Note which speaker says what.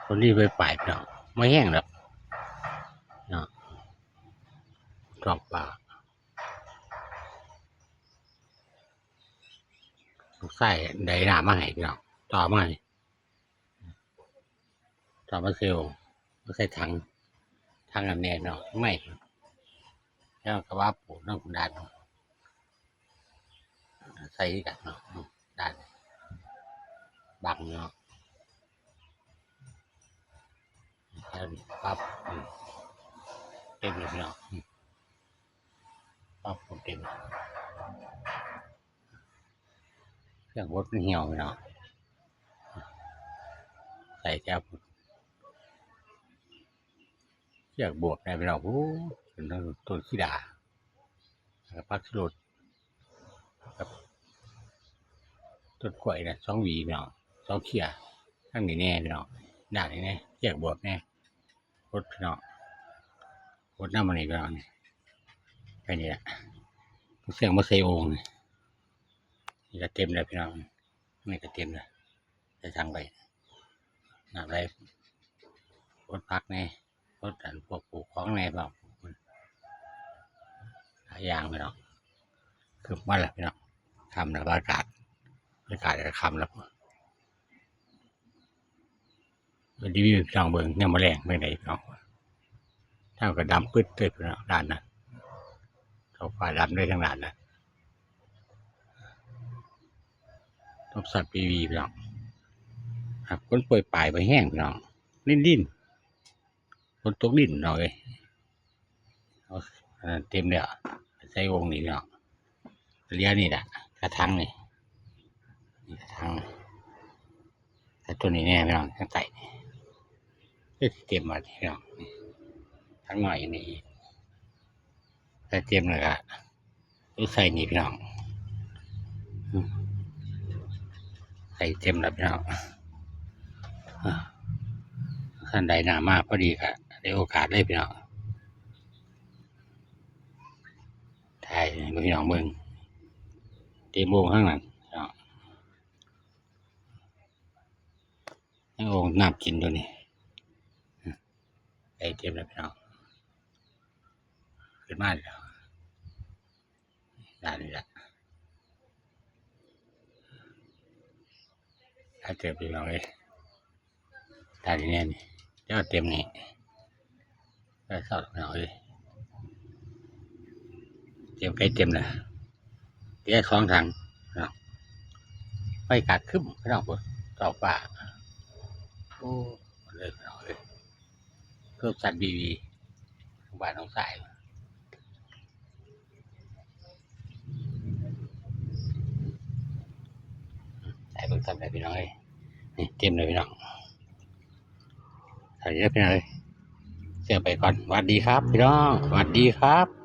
Speaker 1: คนที่ไปป่ายเนาะไม่แห้งหรอกเนาะตอกปลาใส่ได้หนามาให้เนาะต่อมาให้ต่อมาเซลมาใส่ถังอันแน่เนาะไม่แล้วก็ว่าปูน้ำคุณดานใส่กันเนาะดานบังเนาะแล้วปั๊บเต็มเลยเนาะปั๊บเต็มเครื่องบดมันเหี่ยวเนาะใส่แก้วเชือกบวกได้ไปเนาะโอ้เป็นต้นขี้ดาแล้วพักสลดกับต้นกล้วยนะ2 หวีเนาะ2 เขียทั้งนี้แน่เนาะด่านนี้แน่เชือกบวกแน่รถเนาะรถน้ำมันนี่เนาะไปนี่แหละเสียงมาเซโองนี่ก็เต็มเลยพี่น้องนี่ก็เต็มเลยจะทางไปน้ำไรรถพักแน่รถอันพวกปลูกของแน่เปล่าหลายอย่างพี่น้องคือมันแหละพี่น้องทำแล้วอากาศจะคำแล้วดีวิวพี่น้องเบิ่งเนี่ยมาแรงไปไหนพี่น้องถ้าก็ดำปึ๊ดเลยพี่น้องด้านนั้นเขาฟ้าดำได้ทั้งด้านนั้นต้องสัตว์ปีวีพี่น้องครับคนป่วยปลายไปแห้งพี่น้องดิ้นคนตกดิ้นหน่อยเอาเต็มเลยใส่วงนี้พี่น้องเรียนี่แหละกระทังนี่กระทังแต่ตัวนี้แน่พี่น้องทั้งไตเต็มมาพี่น้องทั้งหน่อยนี่แต่เต็มเลยอะรู้ใส่นี่พี่น้องใส่เต็มแล้วพี่น้องขั้นใดหนามากพอดีค่ะได้โอกาสเลยพี่น้องถ่ายพี่น้องเบิ่งเต็มวงข้างหลังพี่น้องให้วงน้ำกินตัวนี้ใส่เต็มแล้วพี่น้องขึ้นมาแล้วได้เลยละถ้าเต็มพี่น้องเลยได้ดีแน่นี่เจ้าเต็มนี่ได้สอดพี่น้องเลยเต็มใกล้เต็มเลยเดี๋ยว2 ถังเนาะไปกัดขึ้นพี่น้องปุ๊บต่อป่าโอ้เลยพี่น้องเลยเพิ่มสัตว์บีวีบ้านน้องสายใส่เบิ่งทำได้พี่น้องเลยนี่เต็มเลยพี่น้องใส่เยอะพี่น้องเลยเสียไปก่อนสวัสดีครับพี่น้องสวัสดีครับ